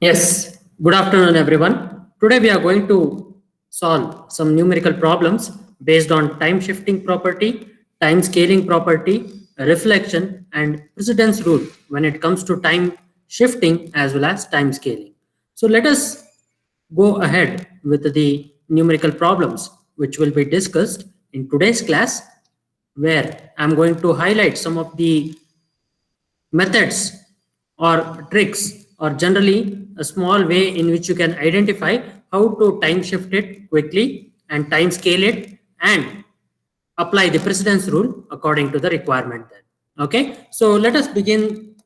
Yes, good afternoon, everyone. Today we are going to solve some numerical problems based on time shifting property, time scaling property, reflection, and precedence rule when it comes to time shifting as well as time scaling. So let us go ahead with the numerical problems which will be discussed in today's class, where I'm going to highlight some of the methods or tricks, or generally a small way in which you can identify how to time shift it quickly and time scale it and apply the precedence rule according to the requirement then. Okay, so let us begin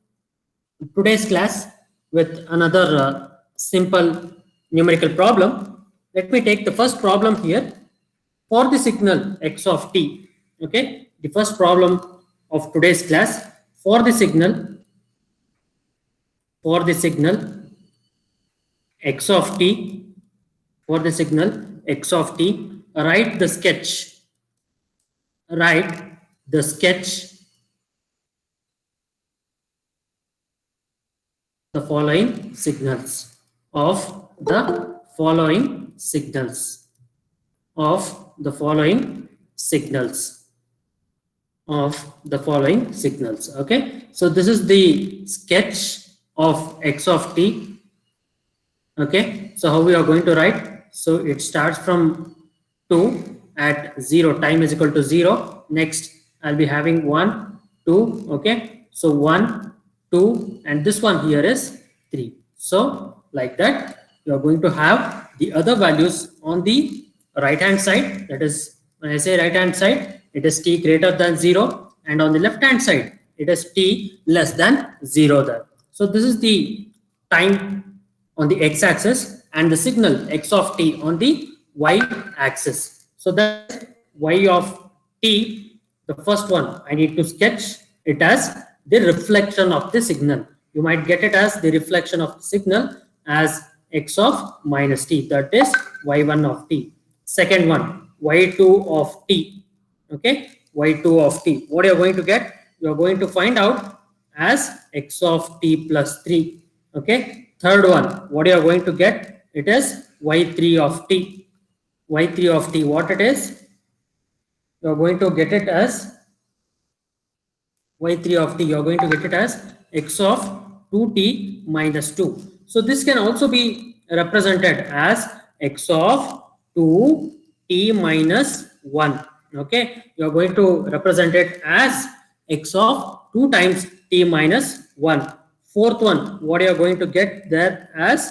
today's class with another simple numerical problem. Let me take the first problem here. For the signal x of t, okay, the first problem of today's class. For the signal for the signal x of t, for the signal x of t, write the sketch the following signals of the following signals of the following signals of the following signals. Okay, so this is the sketch of x of t. Okay, so how we are going to write? So it starts from 2 at 0, time is equal to 0. Next I'll be having 1, 2. Okay, so 1, 2, and this one here is 3. So like that you are going to have the other values on the right hand side. That is, when I say right hand side, it is t greater than 0, and on the left hand side it is t less than 0 there. So this is the time on the x-axis and the signal x of t on the y-axis. So that's y of t. The first one I need to sketch it as the reflection of the signal. You might get it as the reflection of the signal as x of minus t, that is y1 of t. Second one, y2 of t. Okay, y2 of t. What you're going to get? You're going to find out as x of t plus 3. Okay, third one, what you are going to get? It is y3 of t. Y3 of t, what it is? You are going to get it as y3 of t. You are going to get it as x of 2t minus 2. So this can also be represented as x of 2t minus 1. Okay, you are going to represent it as x of 2 times t minus 1. Fourth one, what you are going to get there as,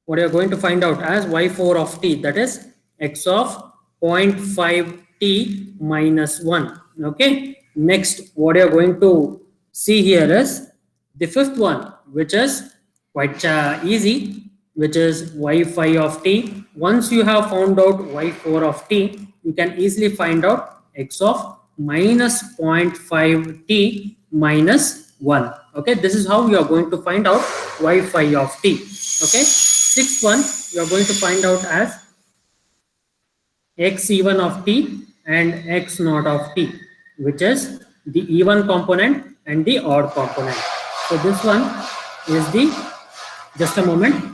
what you are going to find out as y4 of t, that is x of 0.5 t minus 1. Okay, next what you are going to see here is the fifth one, which is quite easy, which is y5 of t. Once you have found out y4 of t, you can easily find out x of minus 0.5 t minus 1. Okay, this is how you are going to find out y5 of t. Okay, sixth one, you are going to find out as x even of t and x naught of t, which is the even component and the odd component. So this one is the, just a moment.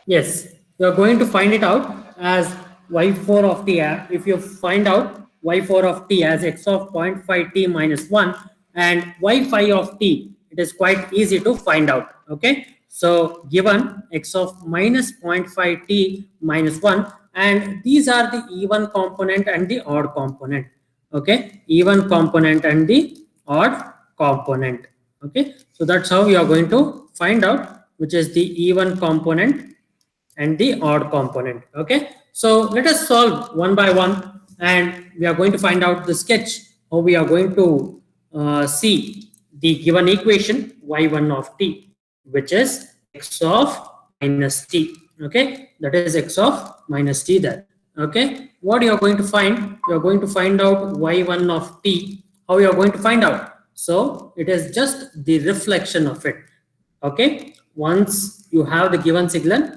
Yes, you are going to find it out as y4 of t. If you find out y4 of t as x of 0.5 t minus 1 and y5 of t, it is quite easy to find out. Okay, so given x of minus 0.5 t minus 1, and these are the even component and the odd component. Okay, even component and the odd component. Okay, so that's how we are going to find out which is the even component and the odd component. Okay, so let us solve one by one, and we are going to find out the sketch how we are going to see the given equation y1 of t, which is x of minus t. Okay, that is x of minus t there. Okay, what you are going to find? You are going to find out y1 of t. How you are going to find out? So it is just the reflection of it. Okay, once you have the given signal,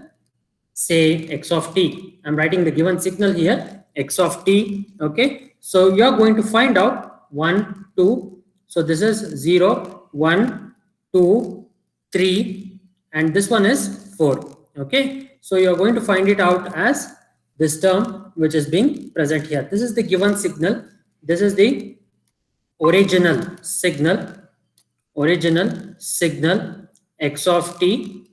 say x of t, I'm writing the given signal here, x of t. Okay, so you are going to find out 1 2, so this is 0 1 2 3, and this one is 4. Okay, so you are going to find it out as this term which is being present here. This is the given signal, this is the original signal, x of t,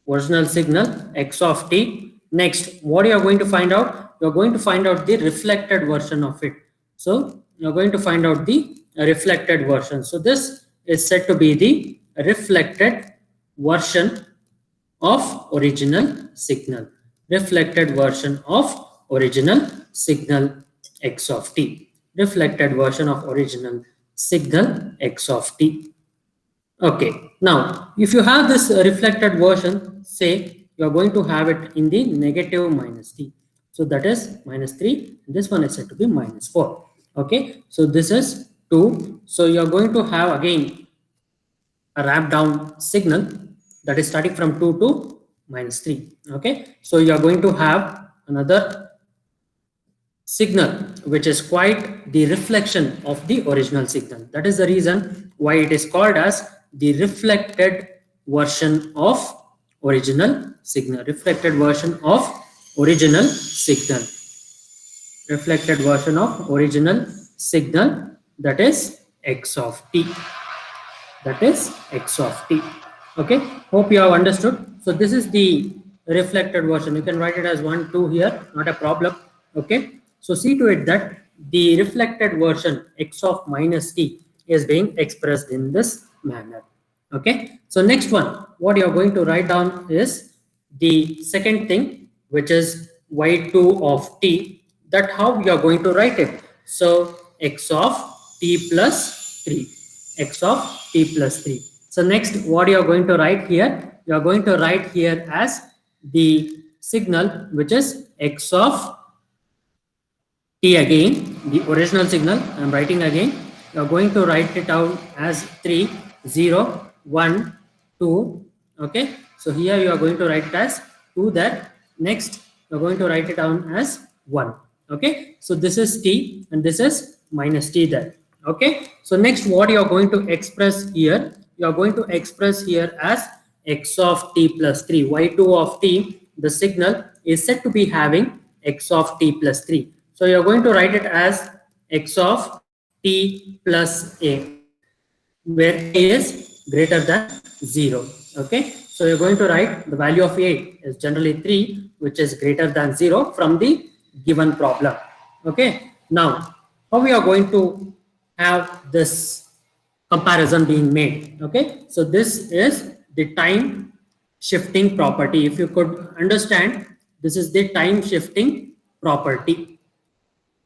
original signal x of t. Next, what you are going to find out? You are going to find out the reflected version of it. So you are going to find out the reflected version. So this is said to be the reflected version of original signal. Reflected version of original signal x of t. Reflected version of original signal x of t. Okay, now if you have this reflected version, say you are going to have it in the negative minus t. So that is minus 3. This one is said to be minus 4. Okay, so this is 2. So you are going to have again a ramp down signal that is starting from 2 to minus 3. Okay, so you are going to have another signal which is quite the reflection of the original signal. That is the reason why it is called as the reflected version of original signal. Reflected version of original signal. Reflected version of original signal, that is x of t. That is x of t. Okay, hope you have understood. So this is the reflected version. You can write it as 1 2 here, not a problem. Okay, so see to it that the reflected version x of minus t is being expressed in this manner. Okay, so next one, what you are going to write down is the second thing, which is y2 of t. That how we are going to write it. So x of t plus 3. X of t plus 3. So next, what you are going to write here? You are going to write here as the signal, which is x of t again, the original signal. I am writing again. You are going to write it out as 3 0 1 2. Okay, so here you are going to write it as 2 there. Next, you are going to write it down as 1. Okay, so this is t and this is minus t there. Okay, so next, what you are going to express here? You are going to express here as x of t plus 3. y2 of t, the signal is said to be having x of t plus 3. So you are going to write it as x of t plus a, where a is greater than 0. Okay, so you're going to write the value of a is generally 3, which is greater than 0 from the given problem. Okay, now how we are going to have this comparison being made? Okay, so this is the time shifting property. If you could understand, this is the time shifting property.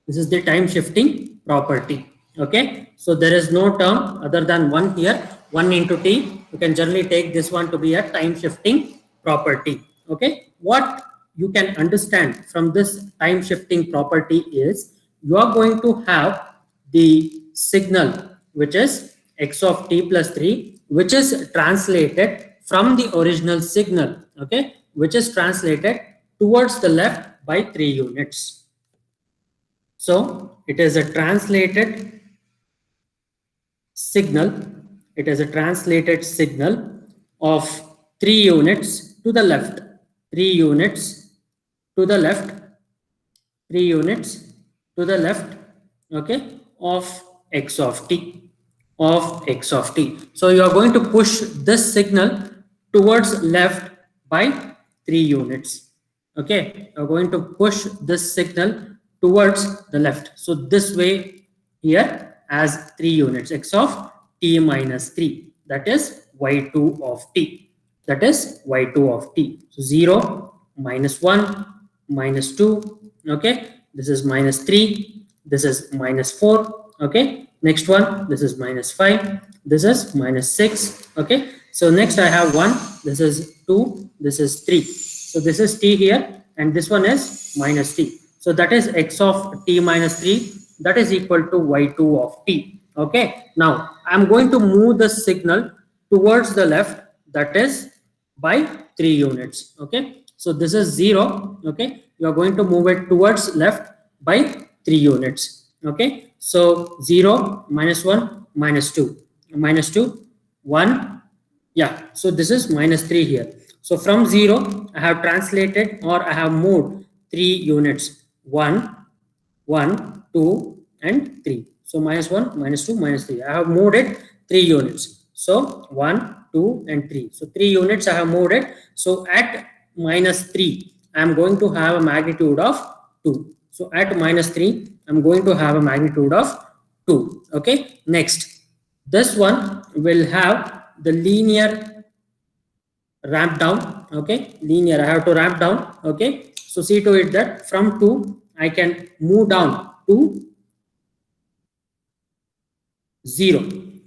This is the time shifting property. Okay, so there is no term other than 1 here, 1 into t. You can generally take this one to be a time shifting property. Okay, what you can understand from this time shifting property is you are going to have the signal, which is x of t plus 3, which is translated from the original signal, okay, which is translated towards the left by 3 units. So it is a translated signal. It is a translated signal of 3 units to the left. 3 units to the left. 3 units to the left. Okay, of x of t. Of x of t. So you are going to push this signal towards left by 3 units. Okay, you are going to push this signal towards the left. So this way here as 3 units, x of t minus 3. that is y2 of t. That is y2 of t. So 0, -1, -2. Okay, this is -3. This is -4. Okay, next one, this is -5. This is -6. Okay, so next I have 1. This is 2. This is 3. So this is t here, and this one is -t. So that is x of t minus 3. That is equal to y2 of t. Okay, now I'm going to move the signal towards the left, that is by 3 units. Okay, so this is 0. Okay, you are going to move it towards left by 3 units. Okay, so 0, -1, -2, -2, 1. Yeah, so this is -3 here. So from 0, I have translated, or I have moved 3 units. 1, 1, 2, and 3. So -1, -2, -3. I have moved it 3 units. So 1, 2, and 3. So 3 units I have moved it. So at -3, I am going to have a magnitude of 2. So at -3, I'm going to have a magnitude of 2. Okay, next, this one will have the linear ramp down. Okay, linear, I have to ramp down. Okay, so see to it that from 2, I can move down to 0.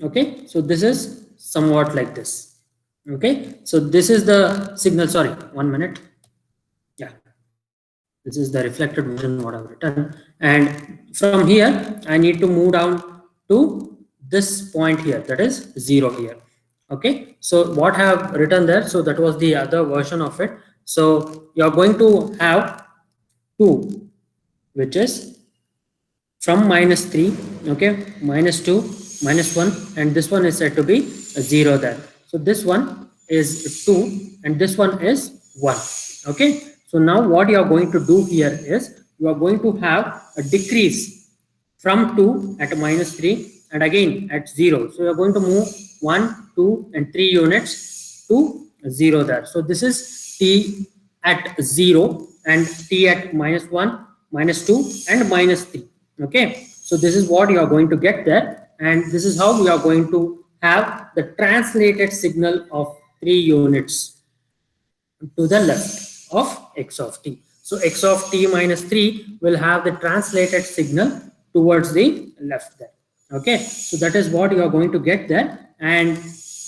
Okay, so this is somewhat like this. Okay, so this is the signal. Sorry, 1 minute. Yeah, this is the reflected version what I've written, and from here I need to move down to this point here, that is 0 here. Okay, so what I have written there, so that was the other version of it. So you are going to have 2, which is from -3. Okay, -2, -1, and this one is said to be a 0 there. So this one is 2 and this one is 1. Okay, so now what you are going to do here is you are going to have a decrease from 2 at -3 and again at 0. So you are going to move 1, 2, and 3 units to 0 there. So this is t at 0 and t at -1, -2, and -3. Okay, so this is what you are going to get there, and this is how we are going to have the translated signal of 3 units to the left of x of t. So x of t minus 3 will have the translated signal towards the left there. Okay, so that is what you are going to get there, and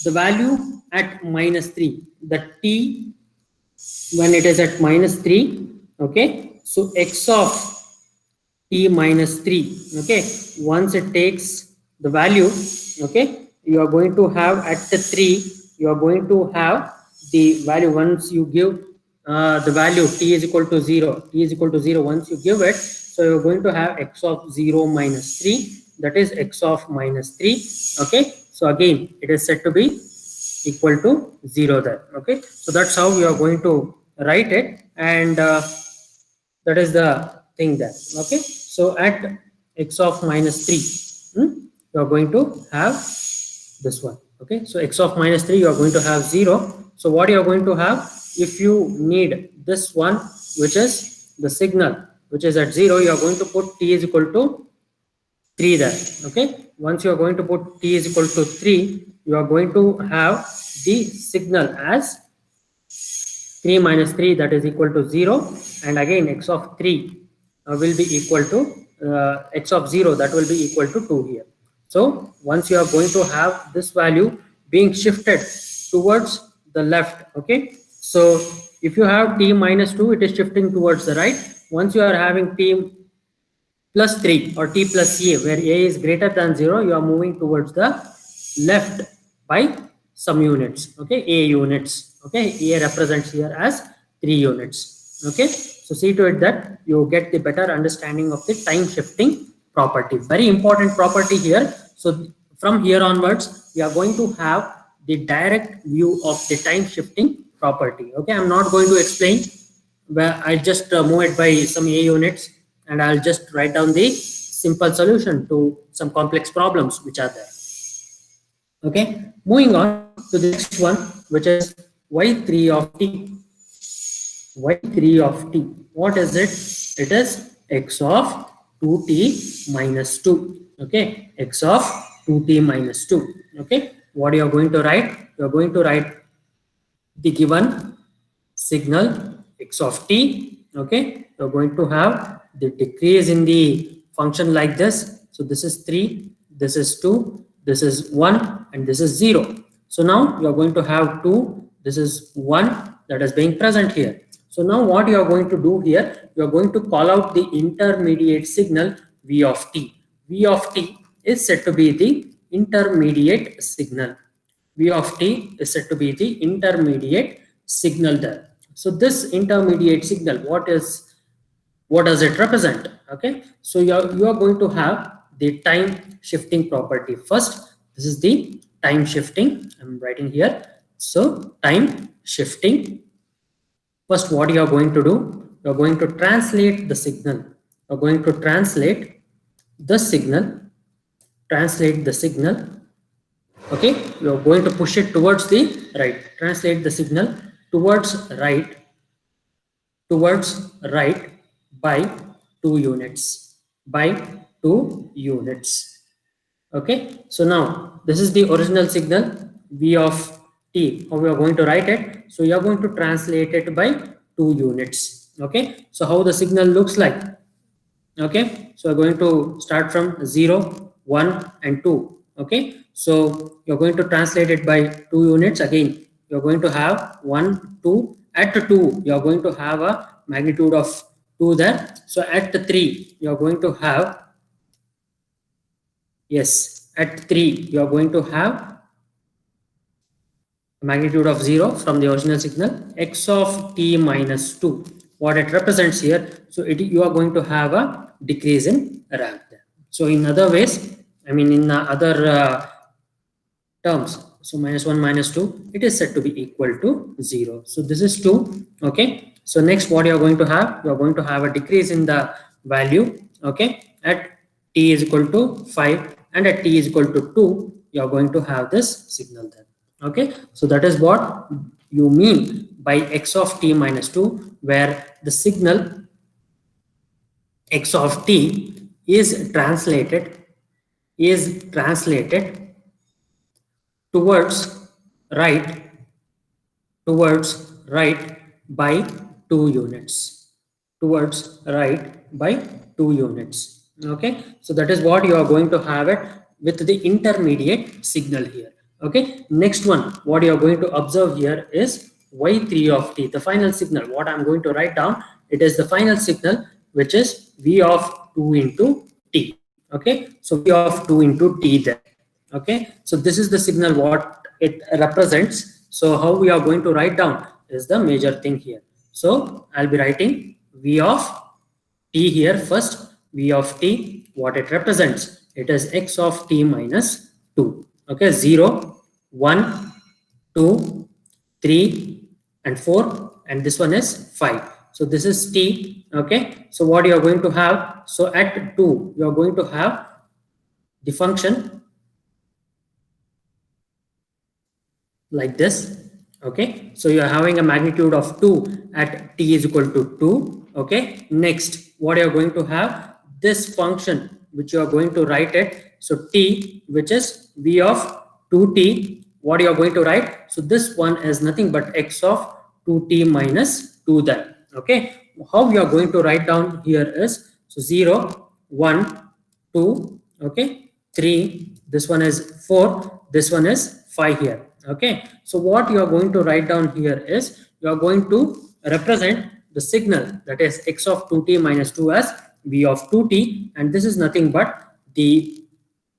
the value at -3, the t when it is at -3. Okay, so x of t minus 3, okay, once it takes the value, okay, you are going to have at the 3, you are going to have the value. Once you give the value t is equal to 0, t is equal to 0, once you give it, so you're going to have x of 0 minus 3, that is x of minus 3. Okay, so again it is said to be equal to 0 there. Okay, so that's how we are going to write it, and that is the thing there. Okay, so at x of minus 3, you are going to have this one. Okay, so x of minus 3, you are going to have 0. So what you are going to have, if you need this one, which is the signal which is at 0, you are going to put t is equal to 3 there. Okay, once you are going to put t is equal to 3, you are going to have the signal as 3 minus 3, that is equal to 0, and again x of 3 will be equal to x of 0, that will be equal to 2 here. So once you are going to have this value being shifted towards the left. Okay, so if you have t minus 2, it is shifting towards the right. Once you are having t plus 3 or t plus a, where a is greater than 0, you are moving towards the left by some units. Okay, a units. Okay, a represents here as 3 units. Okay, so see to it that you get the better understanding of the time shifting property. Very important property here. So from here onwards, we are going to have the direct view of the time shifting property. Okay, I'm not going to explain, where I just move it by some a units, and I'll just write down the simple solution to some complex problems which are there. Okay, moving on to the next one, which is y3 of t. y3 of t, what is it? It is x of 2t minus 2. Okay, x of 2t minus 2. Okay, what you are going to write? You are going to write the given signal x of t. Okay, you're going to have the decrease in the function like this. So this is 3, this is 2, this is 1, and this is 0. So now you're going to have 2, this is 1 that is being present here. So now what you are going to do here, you are going to call out the intermediate signal v of t. V of t is said to be the intermediate signal. V of t is said to be the intermediate signal there. So this intermediate signal, what does it represent? Okay, so you are going to have the time shifting property first. This is the time shifting. I'm writing here. So time shifting. First, what you are going to do? You are going to translate the signal. You are going to translate the signal. Translate the signal. Okay, you are going to push it towards the right. Translate the signal towards right by 2 units. By 2 units. Okay, so now this is the original signal v of t. How we are going to write it? So you are going to translate it by 2 units. Okay, so how the signal looks like? Okay, so we're going to start from 0, 1, and 2. Okay, so you're going to translate it by 2 units. Again, you're going to have 1, 2. At 2, you're going to have a magnitude of 2 there. So at 3, you're going to have, yes, at 3, you're going to have a magnitude of 0 from the original signal, x of t minus 2. What it represents here, so you are going to have a decrease in ramp there. So in other ways, I mean in other terms, so -1 -2, it is said to be equal to 0. So this is 2. Okay, so next what you are going to have, you are going to have a decrease in the value. Okay, at t is equal to 5 and at t is equal to 2, you are going to have this signal there. Okay, so that is what you mean by x of t minus 2, where the signal x of t is translated towards right by 2 units. Towards right by 2 units. Okay, so that is what you are going to have it with the intermediate signal here. Okay, next one, what you are going to observe here is y3 of t, the final signal. What I'm going to write down, it is the final signal, which is v of 2 into t. Okay, so v of 2 into t there. Okay, so this is the signal what it represents. So how we are going to write down is the major thing here. So I'll be writing v of t here first. V of t, what it represents, it is x of t minus 2. Okay, 0, 1, 2, 3, and 4, and this one is 5. So this is t. Okay, so what you are going to have, so at 2 you are going to have the function like this. Okay, so you are having a magnitude of 2 at t is equal to 2. Okay, next what you are going to have, this function which you are going to write it, so t, which is v of 2t, what you are going to write, so this one is nothing but x of 2t minus 2 then. Okay, how you are going to write down here is, so 0, 1, 2, okay, 3, this one is 4, this one is 5 here. Okay, so what you are going to write down here is, you are going to represent the signal, that is x of 2t minus 2 as v of 2t, and this is nothing but the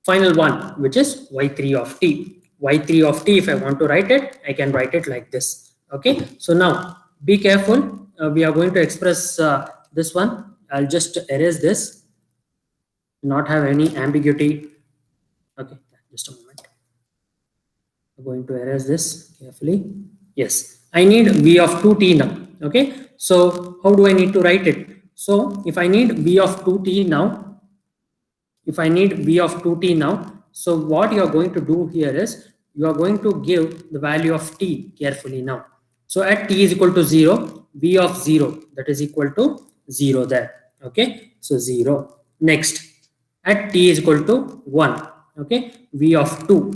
final one, which is y3 of t. Y3 of t, if I want to write it, I can write it like this. Okay, so now be careful. We are going to express this one. I'll just erase this, not have any ambiguity. Okay, just a moment. I'm going to erase this carefully. Yes, I need v of 2t now. Okay, so how do I need to write it? So if I need v of 2t now, so what you are going to do here is, you are going to give the value of t carefully now. So at t is equal to 0, v of 0, that is equal to 0 there. Okay, so 0. Next, at t is equal to 1, okay, v of 2.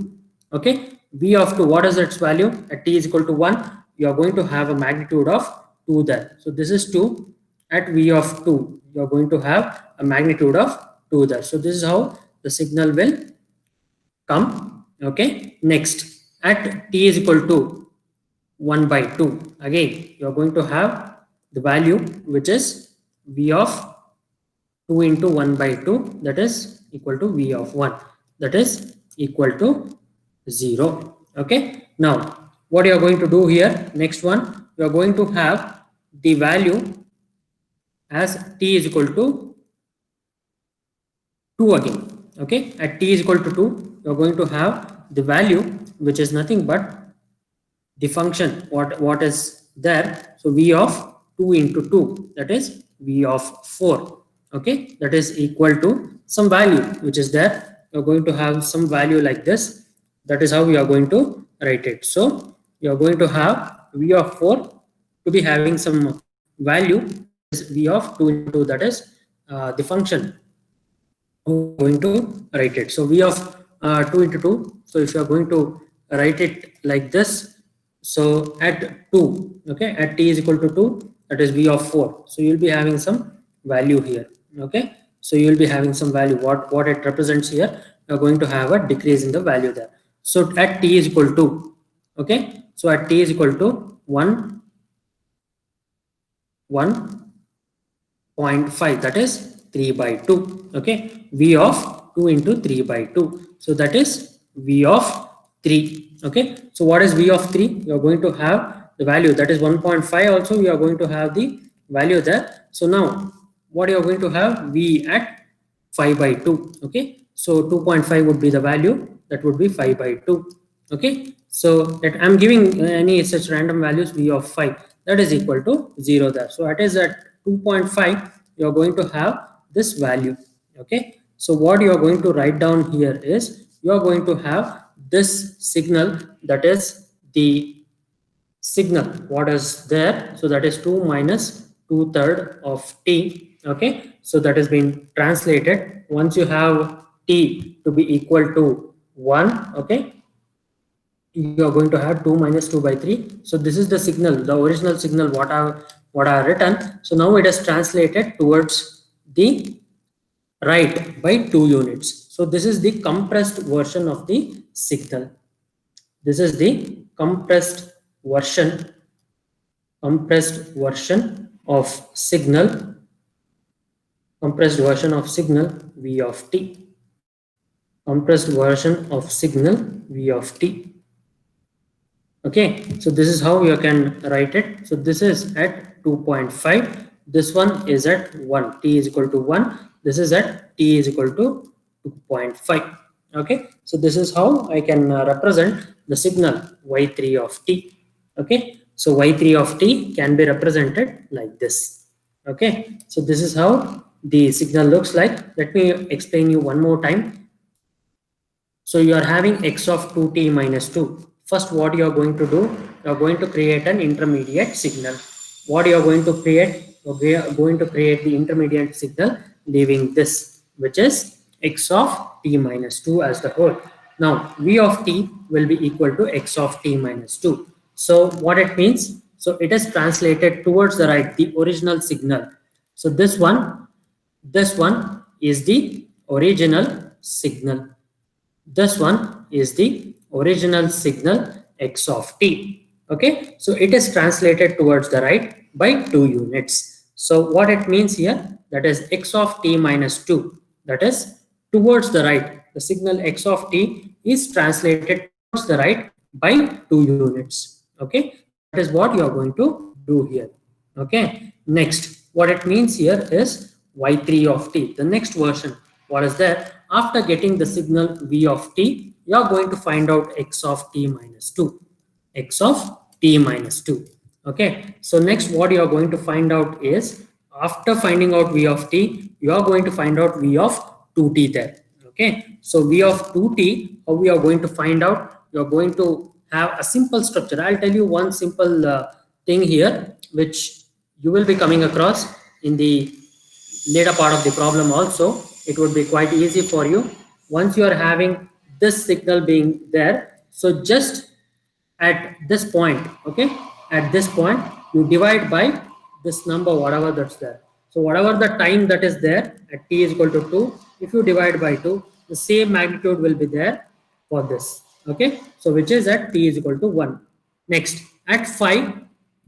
Okay, V of 2, what is its value? At t is equal to 1, you are going to have a magnitude of 2 there. So this is 2. At V of 2, you are going to have a magnitude of 2 there. So this is how the signal will come. Okay. Next, at t is equal to 1 by 2, again you are going to have the value which is V of 2 into 1 by 2, that is equal to V of 1, that is equal to 0. Okay. Now what you are going to do here, next one, you are going to have the value as t is equal to 2 again. Okay. At t is equal to 2, you are going to have the value which is nothing but the function what is there. So V of 2 into 2, that is V of 4. Okay. That is equal to some value which is there. You're going to have some value like this. That is how we are going to write it. So you are going to have V of 4 to be having some value is V of 2 into 2, that is the function going to write it. So V of 2 into 2. So if you are going to write it like this, so at 2, okay, at t is equal to 2, that is V of 4. So you'll be having some value here. Okay. So you'll be having some value. What it represents here, you're going to have a decrease in the value there. So at t is equal to, okay, so at t is equal to 1.5, that is 3 by 2. Okay. V of 2 into 3 by 2. So that is V of 3. Okay. So what is V of 3? You are going to have the value, that is 1.5. Also we are going to have the value there. So now what you are going to have, V at 5 by 2. Okay. So 2.5 would be the value, that would be 5 by 2. Okay. So that I'm giving any such random values, V of 5, that is equal to 0 there. So it is at 2.5, you are going to have this value. Okay. So what you are going to write down here is, you are going to have this signal, that is the signal what is there. So that is 2 minus 2/3 of t. Okay. So that has been translated. Once you have t to be equal to 1, okay, you are going to have 2 minus 2 by 3. So this is the signal, the original signal what I have written. So now it is translated towards the right by 2 units. So this is the compressed version of the signal. This is the compressed version of signal, V of t, compressed version of signal V of t. Okay, so this is how you can write it. So this is at 2.5, this one is at 1, t is equal to 1, this is at t is equal to 2.5. Okay, so this is how I can represent the signal y3 of t. Okay, so y3 of t can be represented like this. Okay, so this is how the signal looks like. Let me explain you one more time. So you are having x of 2t minus 2. First, what you are going to do, you are going to create an intermediate signal. What you are going to create, we are going to create the intermediate signal leaving this, which is x of t minus 2 as the whole. Now v of t will be equal to x of t minus 2. So what it means, so it is translated towards the right, the original signal. So this one is the original signal. This one is the original signal x of t. Okay, so it is translated towards the right by 2 units. So what it means here, that is x of t minus 2, that is towards the right. The signal x of t is translated towards the right by 2 units. Okay, that is what you are going to do here. Okay, next, what it means here is y3 of t, the next version. What is that? After getting the signal v of t, you are going to find out x of t minus 2. X of t minus 2. Okay, so next what you are going to find out is, after finding out v of t, you are going to find out v of 2t there. Okay, so v of 2t, how we are going to find out? You are going to have a simple structure. I'll tell you one simple thing here, which you will be coming across in the later part of the problem also. It would be quite easy for you. Once you are having this signal being there, So just at this point, okay, at this point you divide by this number, whatever that's there. So whatever the time that is there at t is equal to 2, if you divide by 2, the same magnitude will be there for this, okay. So which is at t is equal to 1. Next, at 5,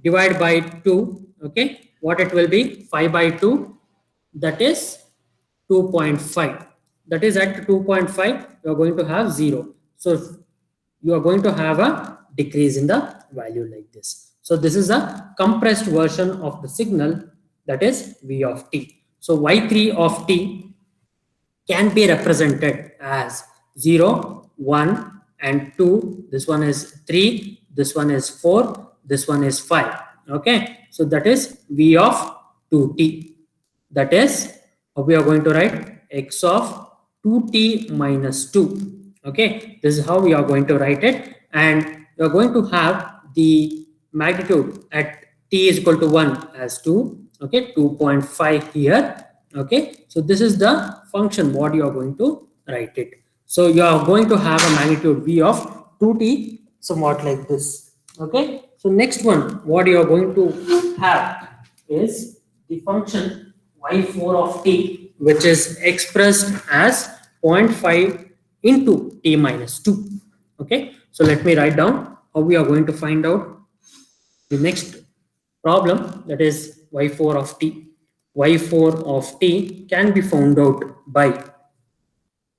divide by 2, okay, what it will be? 5 by 2, that is 2.5. That is at 2.5 you are going to have 0. So you are going to have a decrease in the value like this. So this is a compressed version of the signal, that is v of t. So y3 of t can be represented as 0, 1 and 2. This one is 3, this one is 4, this one is 5. Okay, so that is v of 2t. That is how we are going to write x of 2t minus 2. Okay, this is how we are going to write it, and you are going to have the magnitude at t is equal to 1 as 2. Okay, 2.5 here. Okay, so this is the function what you are going to write it. So you are going to have a magnitude v of 2t somewhat like this. Okay, so next one what you are going to have is the function y4 of t, which is expressed as 0.5 into t minus 2. Okay, so let me write down how we are going to find out the next problem, that is y4 of t. Y4 of t can be found out by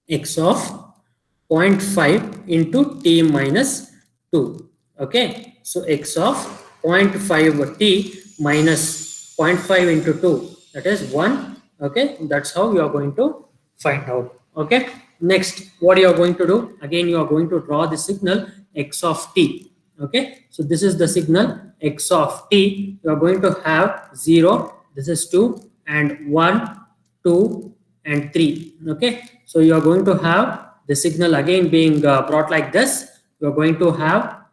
x of 0.5 into t minus 2. Okay, so x of 0.5 t minus 0.5 into 2, that is 1. Okay, that's how you are going to find out. Okay, next what you are going to do, again you are going to draw the signal x of t. Okay, so this is the signal x of t. You are going to have 0, this is 2, and 1, 2 and 3. Okay, so you are going to have the signal again being brought like this. You are going to have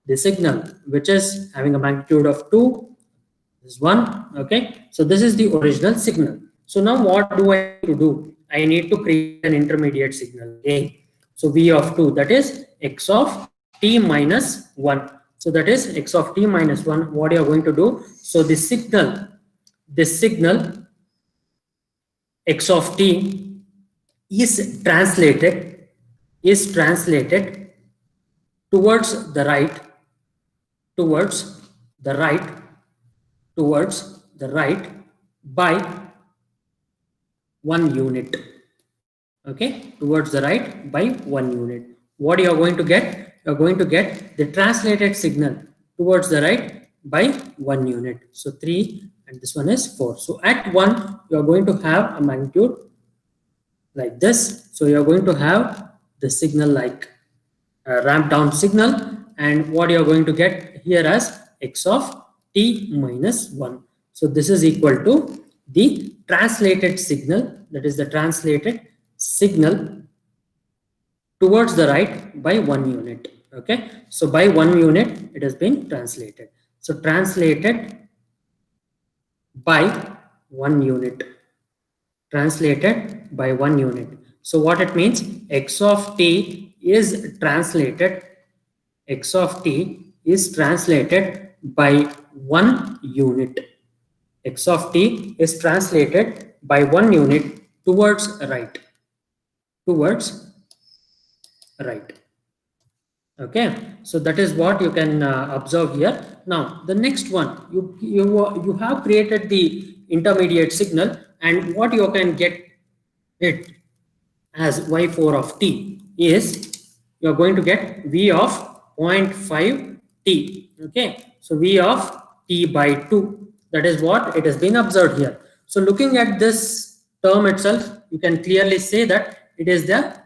the signal which is having a magnitude of 2, this is 1. Okay, so this is the original signal. So now what do I need to do? I need to create an intermediate signal again. So v of 2, that is x of t minus 1. So that is x of t minus 1. What you are going to do? So this signal x of t is translated towards the right, towards the right by 1 unit. Okay, towards the right by 1 unit. What you are going to get? You are going to get the translated signal towards the right by 1 unit. So 3 and this one is 4. So at 1 you are going to have a magnitude like this. So you are going to have the signal like a ramp down signal, and what you are going to get here as x of t minus 1. So this is equal to the translated signal, that is the translated signal towards the right by 1 unit. Okay, so by 1 unit it has been translated. So translated by 1 unit, translated by 1 unit. So what it means, x of t is translated by 1 unit. X of t is translated by 1 unit towards right. Okay, so that is what you can observe here. Now the next one, you have created the intermediate signal, and what you can get it as y4 of t is you are going to get v of 0.5 t. Okay, so v of t by 2, that is what it has been observed here. So looking at this term itself, you can clearly say that it is the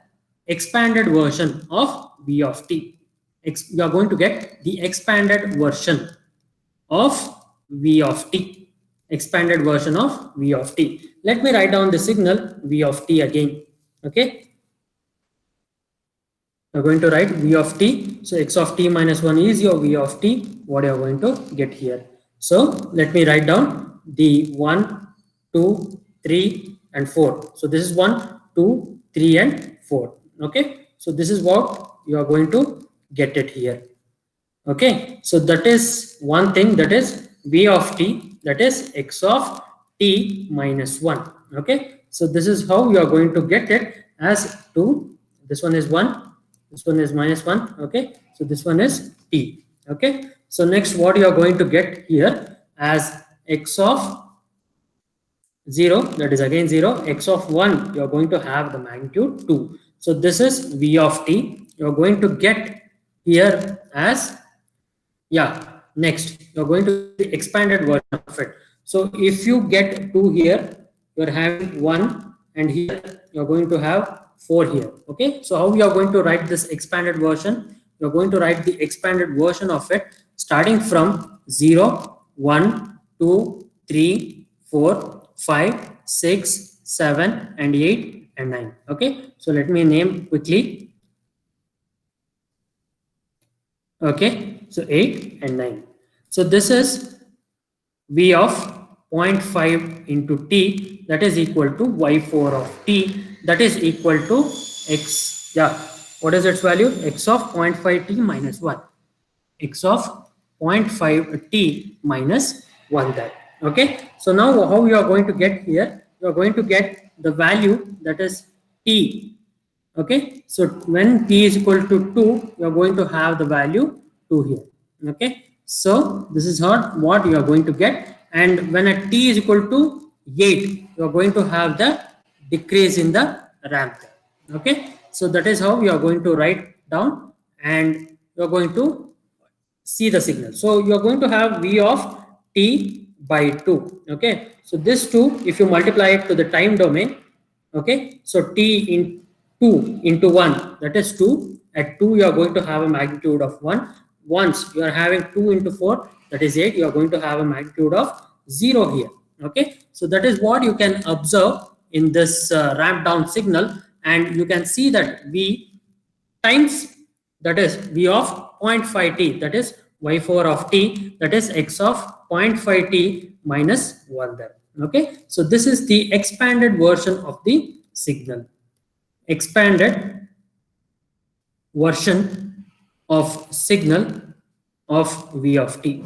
expanded version of v of t. You are going to get the expanded version of v of t. Expanded version of v of t. Let me write down the signal v of t again. Okay, you're going to write v of t. So x of t minus 1 is your v of t, what you're going to get here. So let me write down the 1, 2, 3 and 4. So this is 1, 2, 3 and 4. Okay, so this is what you are going to get it here. Okay, so that is one thing, that is v of t, that is x of t minus 1. Okay, so this is how you are going to get it as 2. This one is 1, this one is minus 1. Okay, so this one is t. Okay, so next what you are going to get here as x of 0, that is again 0, x of 1, you are going to have the magnitude 2. So this is v of t. You are going to get here as, yeah, next you're going to the expanded version of it. So if you get 2 here, you're having 1, and here you're going to have 4 here. Okay, so how you are going to write this expanded version? You're going to write the expanded version of it starting from 0, 1, 2, 3, 4, 5, 6, 7, and 8 and 9. Okay, so let me name quickly. Okay, so 8 and 9. So this is v of 0.5 into t, that is equal to y4 of t, that is equal to x, yeah, what is its value? X of 0.5 t minus 1, x of 0.5 t minus 1 there. Okay, so now how you are going to get here? You are going to get the value, that is t. Okay, so when t is equal to 2, you are going to have the value 2 here. Okay, so this is what you are going to get, and when at t is equal to 8, you are going to have the decrease in the ramp. Okay, so that is how you are going to write down, and you are going to see the signal. So you are going to have v of t by 2. Okay, so this 2, if you multiply it to the time domain, okay, so t in 2 into 1, that is 2. At 2 you are going to have a magnitude of 1. Once you are having 2 into 4, that is 8, you are going to have a magnitude of 0 here. Okay, so that is what you can observe in this ramp down signal, and you can see that v times, that is v of 0.5 t, that is y4 of t, that is x of 0.5 t minus 1 there. Okay, so this is the expanded version of the signal. Expanded version of signal of v of t,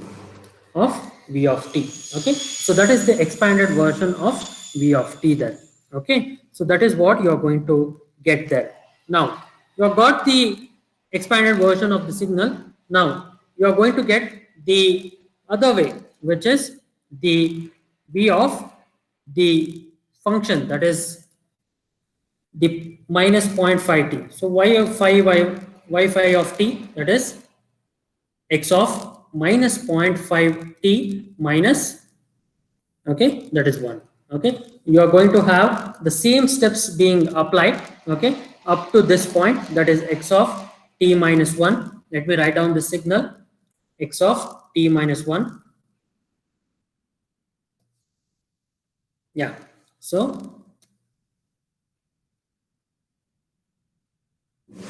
okay, so that is the expanded version of v of t there. Okay, so that is what you are going to get there. Now you have got the expanded version of the signal. Now you are going to get the other way, which is the v of the function, that is the minus 0.5 t. So y of 5 y5 of t, that is x of minus 0.5 t minus, okay, that is 1. Okay, you are going to have the same steps being applied, okay, up to this point, that is x of t minus 1. Let me write down the signal, x of t minus 1. Yeah, so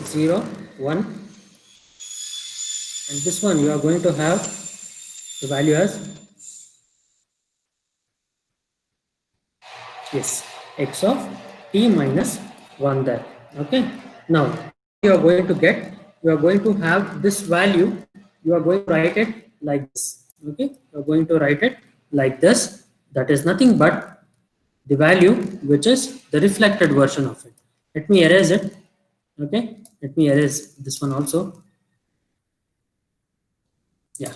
0, 1, and this one you are going to have the value as, yes, x of t minus 1 there. Okay, now you are going to get, you are going to have this value, you are going to write it like this. Okay, you are going to write it like this, that is nothing but the value which is the reflected version of it. Let me erase it. Okay, let me erase this one also. Yeah,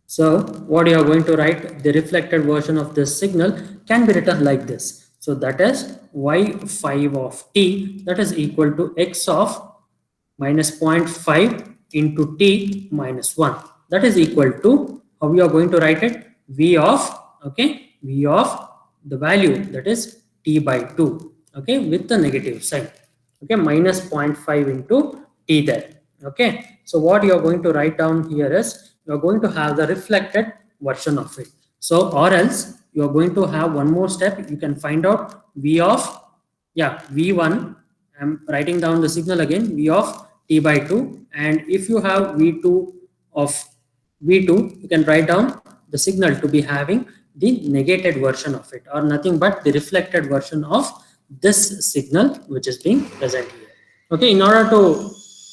so what you are going to write, the reflected version of this signal can be written like this. So that is y5 of t, that is equal to x of minus 0.5 into t minus 1. That is equal to, how you are going to write it, v of, okay, v of the value, that is t by 2, okay, with the negative sign. Okay, minus 0.5 into t there. Okay, so what you are going to write down here is, you are going to have the reflected version of it. So or else you are going to have one more step. You can find out v of, yeah, v1. I'm writing down the signal again, v of t by 2, and if you have v2 of v2, you can write down the signal to be having the negated version of it, or nothing but the reflected version of this signal which is being present here. Okay, in order to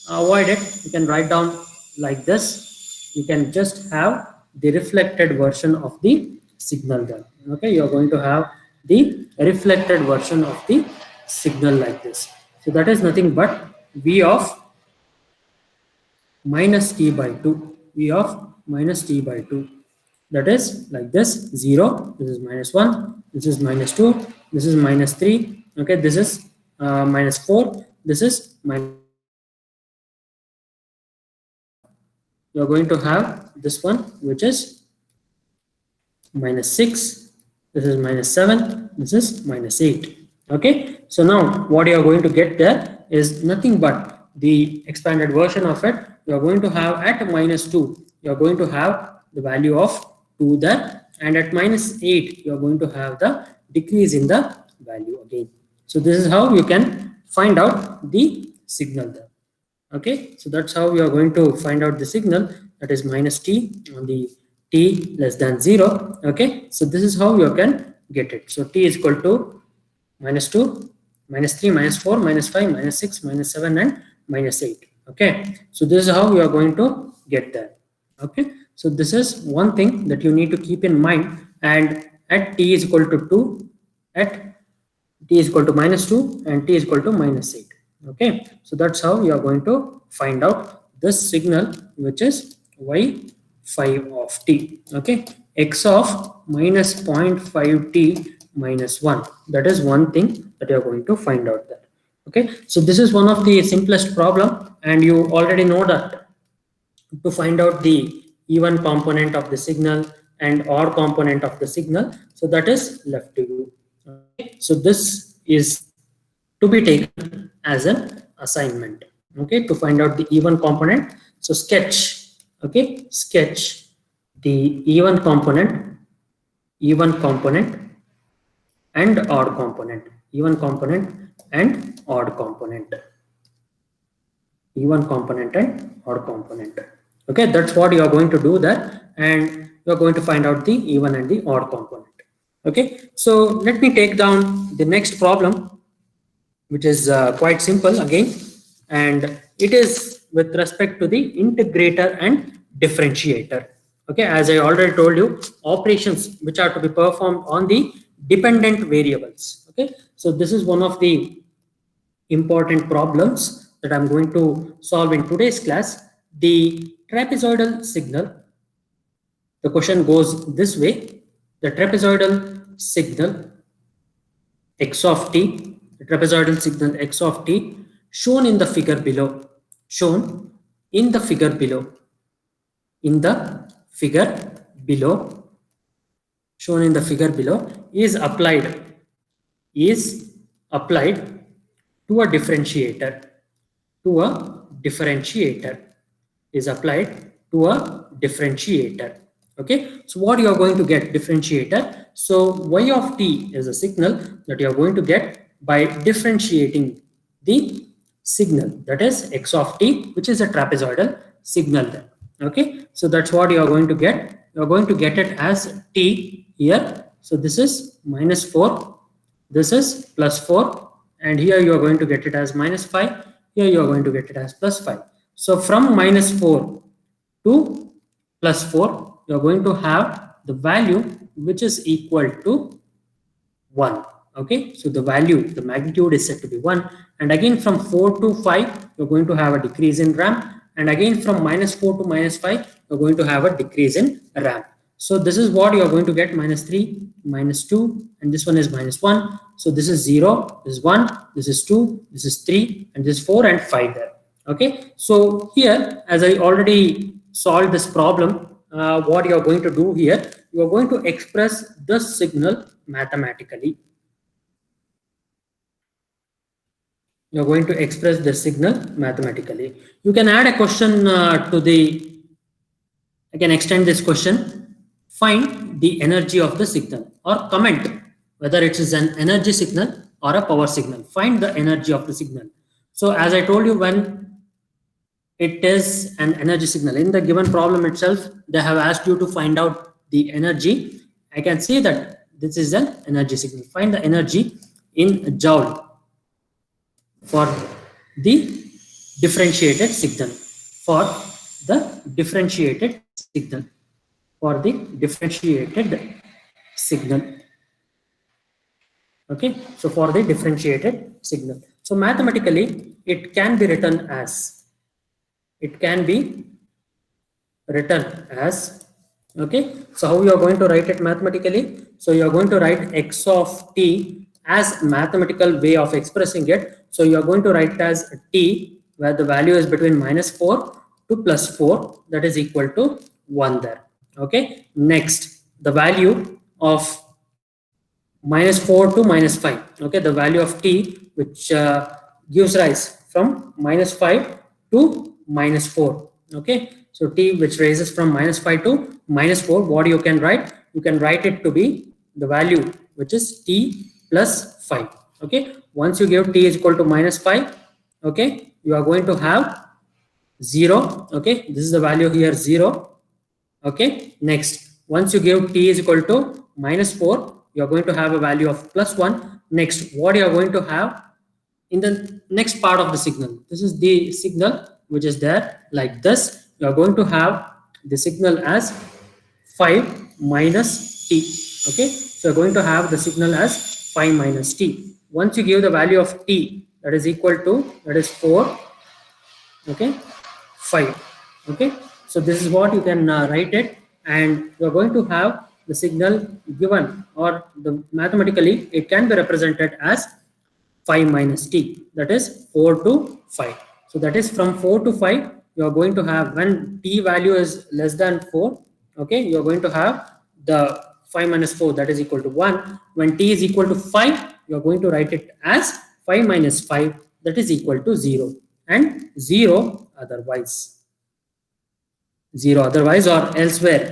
avoid it, you can write down like this. You can just have the reflected version of the signal there. Okay, you are going to have the reflected version of the signal like this. So that is nothing but v of minus t by 2, v of minus t by 2, that is like this: 0, this is minus 1, this is minus 2, this is minus 3, okay, this is minus 4, this is minus. You are going to have this one, which is minus 6, this is minus 7, this is minus 8. Okay, so now what you are going to get there is nothing but the expanded version of it. You are going to have at minus 2, you are going to have the value of 2 there, and at minus 8 you are going to have the decrease in the value again. So this is how you can find out the signal there. Okay, so that's how we are going to find out the signal, that is minus t on the t less than 0. Okay, so this is how you can get it. So t is equal to minus 2, minus 3, minus 4, minus 5, minus 6, minus 7, and minus 8. Okay, so this is how we are going to get that. Okay, so this is one thing that you need to keep in mind. And at t is equal to 2, at t is equal to minus 2, and t is equal to minus 8. Okay, so that's how we are going to find out this signal, which is y5 of t. Okay, x of minus 0.5 t minus 1. That is one thing that you are going to find out there. Okay, so this is one of the simplest problem, and you already know that to find out the even component of the signal and odd component of the signal, so that is left to you. Okay, so this is to be taken as an assignment. Okay, to find out the even component, so sketch. Okay, sketch the even component and odd component, even component and odd component, even component and odd component. Okay, that's what you are going to do there, and you are going to find out the even and the odd component. Okay, so let me take down the next problem, which is quite simple again, and it is with respect to the integrator and differentiator. Okay, as I already told you, operations which are to be performed on the dependent variables. Okay, so this is one of the important problems that I'm going to solve in today's class. The trapezoidal signal, the question goes this way: the trapezoidal signal x of t, the trapezoidal signal x of t shown in the figure below, shown in the figure below, in the figure below, shown in the figure below, is applied to a differentiator, to a differentiator, is applied to a differentiator. Okay, so what you are going to get? Differentiator. So y of t is a signal that you are going to get by differentiating the signal, that is x of t, which is a trapezoidal signal then. Okay, so that's what you are going to get. You are going to get it as t here. So this is minus 4, this is plus 4, and here you are going to get it as minus 5, here you are going to get it as plus 5. So from minus 4 to plus 4, you are going to have the value which is equal to 1. Okay, so the value, the magnitude is said to be 1, and again from 4 to 5 you're going to have a decrease in ramp, and again from minus 4 to minus 5 you're going to have a decrease in ramp. So this is what you are going to get: minus 3, minus 2, and this one is minus 1. So this is 0, this is 1, this is 2, this is 3, and this is 4 and 5 there. Okay, so here, as I already solved this problem, what you are going to do here, you are going to express the signal mathematically. You are going to express the signal mathematically. You can add a question to the, I can extend this question: find the energy of the signal, or comment whether it is an energy signal or a power signal. Find the energy of the signal. So as I told you, when it is an energy signal, in the given problem itself, they have asked you to find out the energy. I can say that this is an energy signal. Find the energy in joule for the differentiated signal, for the differentiated signal, for the differentiated signal. Okay, so for the differentiated signal, so mathematically it can be written as, it can be written as, okay, so how you are going to write it mathematically? So you are going to write x of t as mathematical way of expressing it. So you are going to write as t, where the value is between -4 to +4, that is equal to 1 there. Okay, next the value of -4 to -5, okay, the value of t which gives rise from -5 to -4. Okay, so t which raises from -5 to -4, what you can write? You can write it to be the value which is t plus 5. Okay, once you give t is equal to -5, okay, you are going to have 0. Okay, this is the value here, 0. Okay, next once you give t is equal to -4, you are going to have a value of +1. Next, what you are going to have in the next part of the signal, this is the signal which is there like this, you are going to have the signal as 5 minus t. Okay, so you're going to have the signal as 5 minus t. Once you give the value of t, that is equal to, that is 4, okay, 5. Okay, so this is what you can write it, and you're going to have the signal given, or the mathematically it can be represented as 5 minus t, that is 4 to 5. So that is from 4 to 5, you are going to have, when t value is less than 4, okay, you are going to have the 5 minus 4, that is equal to 1. When t is equal to 5, you are going to write it as 5 minus 5, that is equal to 0, and 0 otherwise. 0 otherwise or elsewhere,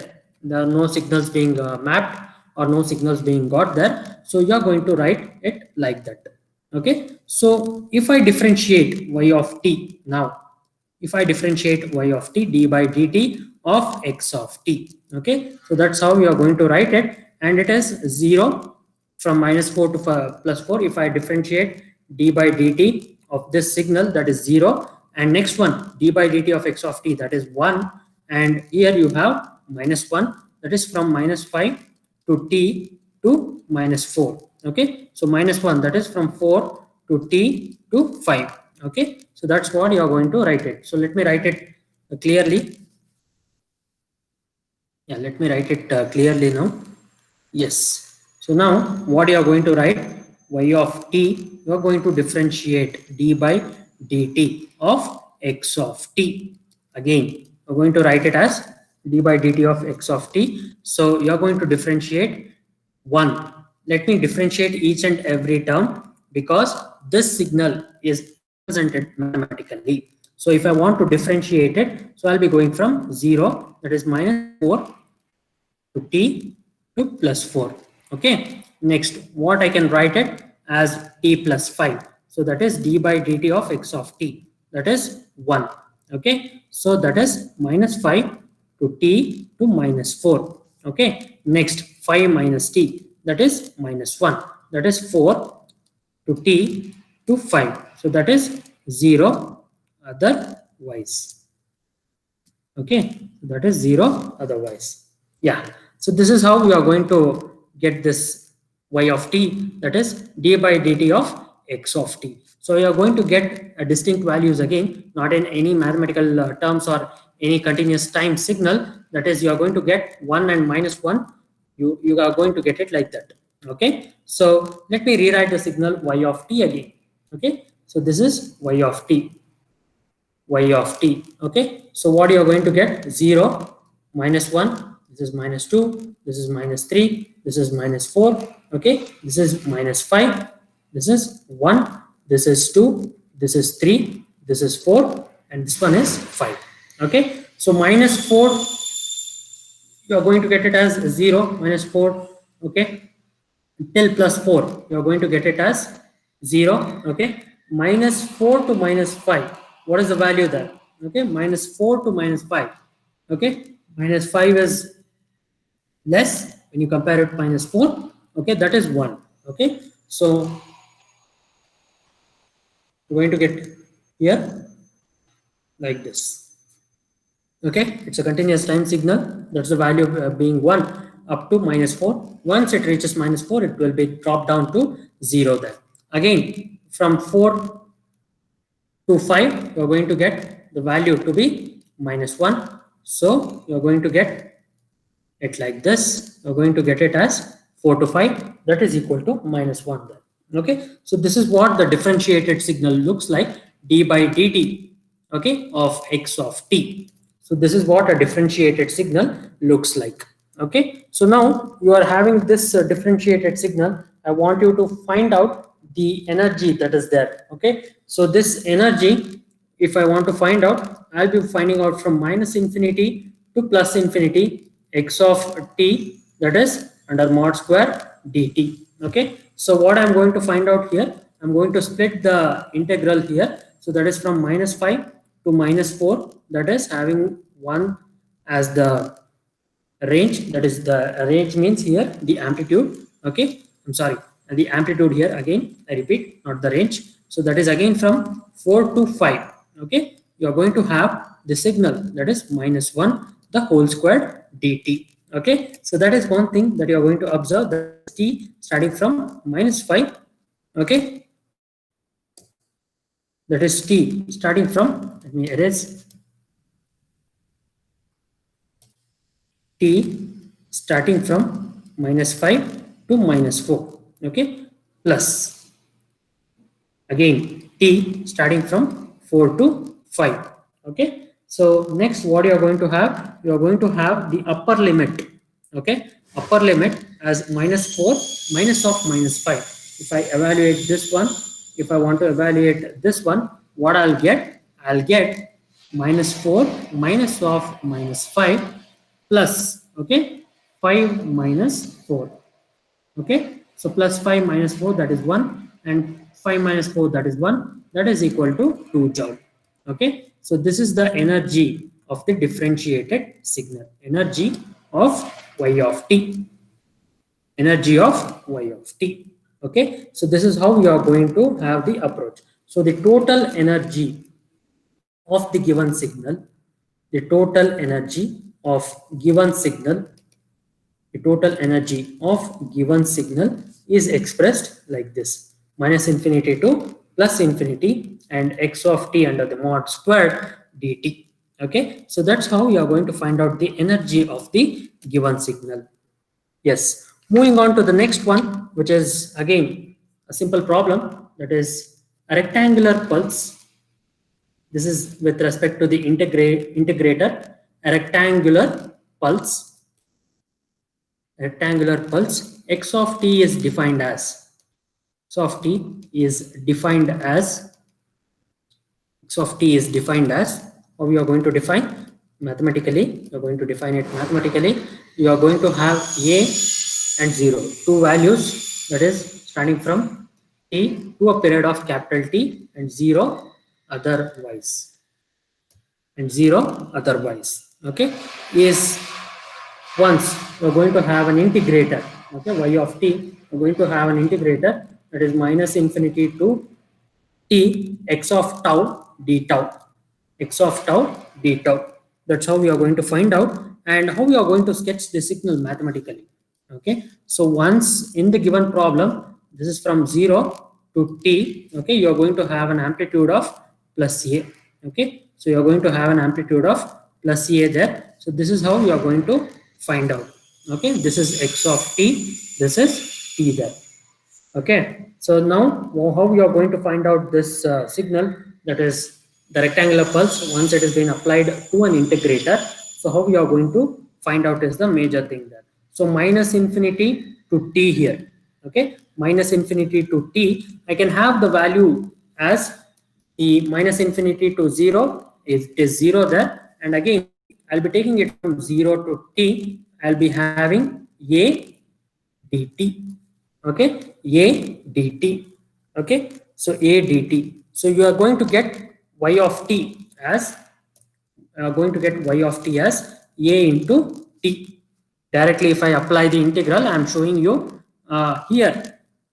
there are no signals being mapped or no signals being got there, so you are going to write it like that. Okay, so if I differentiate y of t now, if I differentiate y of t, d by dt of x of t, okay, so that's how you are going to write it, and it is 0 from -4 to +4. If I differentiate d by dt of this signal, that is 0, and next one d by dt of x of t, that is 1, and here you have -1, that is from -5 to t to -4. Okay, so -1, that is from 4 to t to 5. Okay, so that's what you are going to write it. So let me write it clearly. Yeah, let me write it clearly now. Yes, so now what you are going to write, y of t, you are going to differentiate d by dt of x of t. Again, we're going to write it as d by dt of x of t. So you are going to differentiate 1. Let me differentiate each and every term, because this signal is represented mathematically. So if I want to differentiate it, so I'll be going from 0, that is -4, to t to +4. Okay, next what I can write it as t plus 5. So that is d by dt of x of t, that is 1. Okay, so that is -5 to t to -4. Okay, next 5 minus t, that is -1, that is 4 to t to 5. So that is 0 otherwise. Okay, that is 0 otherwise. Yeah, so this is how we are going to get this y of t, that is d by dt of x of t. So you are going to get a distinct values again, not in any mathematical terms or any continuous time signal, that is you are going to get 1 and -1, you are going to get it like that. Okay, so let me rewrite the signal y of t again. Okay, so this is y of t, y of t. Okay, so what you are going to get, 0, -1, this is -2, this is -3, this is -4. Okay, this is -5, this is 1, this is 2, this is 3, this is 4, and this one is 5. Okay, so -4, you are going to get it as 0, -4. Okay, till +4, you are going to get it as 0. Okay, -4 to -5, what is the value there? Okay, -4 to -5. Okay, -5 is less when you compare it -4. Okay, that is 1. Okay, so we're going to get here like this. Okay, it's a continuous time signal. That's the value being 1 up to -4. Once it reaches -4, it will be dropped down to 0 then. Again, from 4 to 5, you're going to get the value to be -1. So you're going to get it like this. You're going to get it as 4 to 5. That is equal to -1 then. Okay, so this is what the differentiated signal looks like, d by dt, okay, of x of t. So this is what a differentiated signal looks like. Okay, so now you are having this differentiated signal. I want you to find out the energy that is there. Okay, so this energy, if I want to find out, I'll be finding out from -infinity to +infinity x of t, that is under mod square dt. Okay, so what I'm going to find out here, I'm going to split the integral here. So that is from -5 to -4, that is having 1 as the range. That is the range means here the amplitude. Okay, I'm sorry, the amplitude here, again I repeat, not the range. So that is again from 4 to 5. Okay, you are going to have the signal, that is -1 the whole squared dt. Okay, so that is one thing that you are going to observe, that t starting from -5. Okay, that is t starting from, let me erase, t starting from -5 to -4. Okay, plus again t starting from 4 to 5. Okay, so next what you are going to have, you are going to have the upper limit. Okay, upper limit as -4 minus of -5. If I evaluate this one, if I want to evaluate this one, what I'll get, I'll get -4 minus of -5 plus, okay, 5 minus 4. Okay, so plus 5 minus 4, that is 1, and 5 minus 4, that is 1, that is equal to 2 joule. Okay, so this is the energy of the differentiated signal, energy of y of t, energy of y of t. Okay, so this is how you are going to have the approach. So the total energy of the given signal, the total energy of given signal, the total energy of given signal is expressed like this: -infinity to +infinity and x of t under the mod squared dt. Okay, so that's how you are going to find out the energy of the given signal. Yes, moving on to the next one, which is again a simple problem, that is a rectangular pulse. This is with respect to the integrator, a rectangular pulse. Rectangular pulse, x of t is defined as, x of t is defined as, x of t is defined as, how we are going to define mathematically, you are going to define it mathematically. You are going to have a and 0, two values, that is starting from t to a period of capital T, and 0 otherwise, and 0 otherwise. Okay, is once we're going to have an integrator, okay, y of t, we're going to have an integrator, that is -infinity to t x of tau d tau, x of tau d tau. That's how we are going to find out, and how we are going to sketch the signal mathematically. Okay, so once in the given problem, this is from 0 to t. Okay, you are going to have an amplitude of plus a. Okay, so you are going to have an amplitude of plus a there. So this is how you are going to find out. Okay, this is x of t, this is t there. Okay, so now how we are going to find out this signal, that is the rectangular pulse, once it has been applied to an integrator. So how we are going to find out is the major thing there. So -infinity to t here. Okay, -infinity to t, I can have the value as the -infinity to 0, it is 0 there, and again I'll be taking it from 0 to t, I'll be having a dt. Okay, a dt. Okay, so a dt. So you are going to get y of t as, a into t. Directly, if I apply the integral, I am showing you here.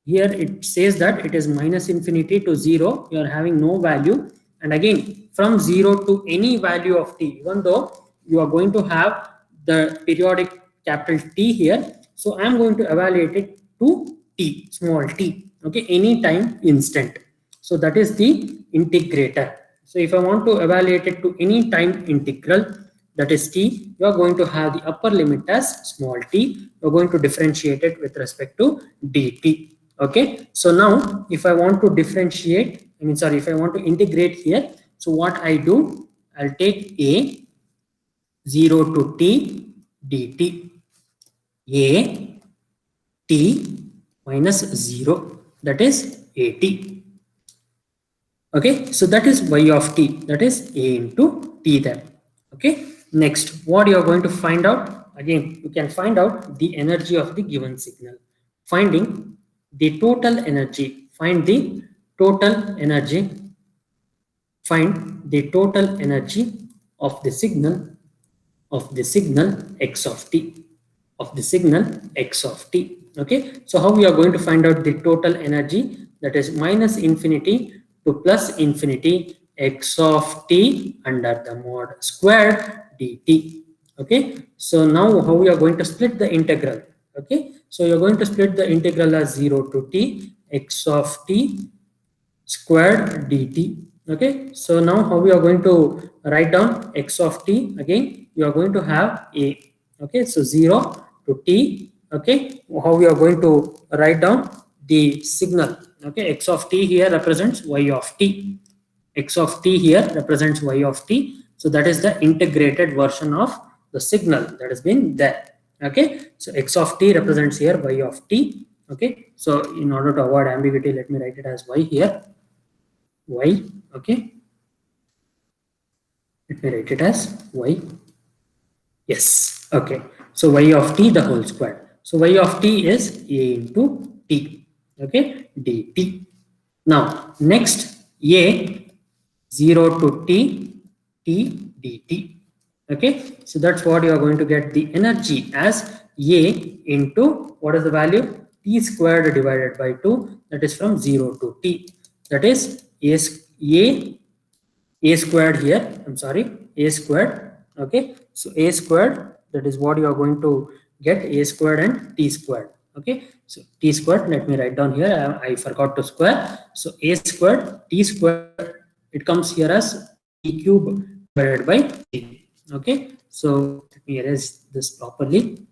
Here it says that it is -infinity to 0. You are having no value, and again from 0 to any value of t, even though you are going to have the periodic capital T here. So I am going to evaluate it to t, small t, okay, any time instant. So that is the integrator. So if I want to evaluate it to any time integral, that is t, you are going to have the upper limit as small t. You are going to differentiate it with respect to dt. Okay. So now if I want to differentiate, if I want to integrate here, so what I do, I'll take a 0 to t dt. A t minus 0, that is at. Okay, so that is y of t, that is a into t there. Okay, next what you are going to find out, again you can find out the energy of the given signal. Finding the total energy, find the total energy, find the total energy of the signal x of t, of the signal x of t. Okay, so how we are going to find out the total energy, that is minus infinity to plus infinity x of t under the mod squared dt. Okay, so now how we are going to split the integral. Okay, so you're going to split the integral as 0 to t x of t squared dt. Okay, so now how we are going to write down x of t, again you are going to have a. Okay, so 0 to t. Okay, how we are going to write down the signal. Okay, x of t here represents y of t, x of t here represents y of t. So that is the integrated version of the signal that has been there. Okay, so x of t represents here y of t. Okay, so in order to avoid ambiguity, let me write it as y here, y. Okay, let me write it as y. Yes. Okay, so y of t the whole square. So y of t is a into t. Okay, dt. Now next, a 0 to t dt. Okay, so that's what you are going to get the energy as a into what is the value, t squared divided by 2, that is from 0 to t, that is a squared here, I'm sorry, a squared. Okay, so a squared, that is what you are going to get, a squared and t squared. Okay, so t squared, let me write down here, I forgot to square. So a squared, t squared, it comes here as t cube divided by 3. Okay, so let me erase this properly,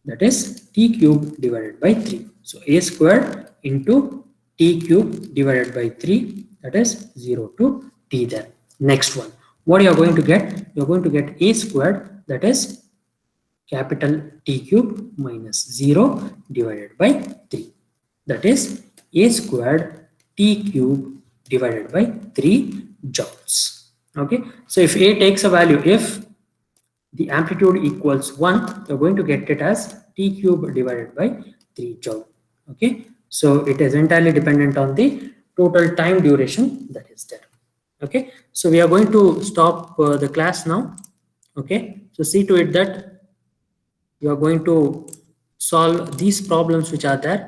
that is t cube divided by 3. So a squared into t cube divided by 3, that is 0 to t there. Next one, what you are going to get, you are going to get a squared, that is capital T cube minus 0 divided by 3, that is a squared t cube divided by 3 joules. Okay, so if a takes a value, if the amplitude equals 1, you're going to get it as t cube divided by 3 joule. Okay, so it is entirely dependent on the total time duration that is there. Okay, so we are going to stop the class now. Okay, so see to it that you are going to solve these problems which are there.